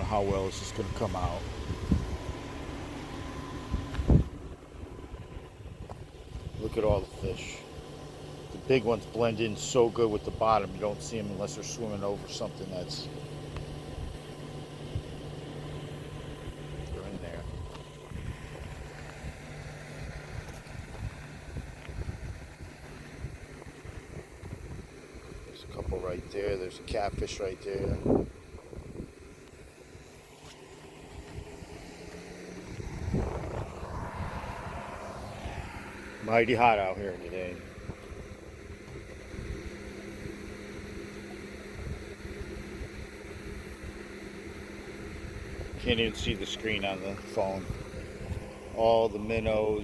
how well this is going to come out. Look at all the fish. The big ones blend in so good with the bottom. You don't see them unless they're swimming over something that's they're in there. There's a couple right there. There's a catfish right there. Mighty hot out here today. Can't even see the screen on the phone. All the minnows.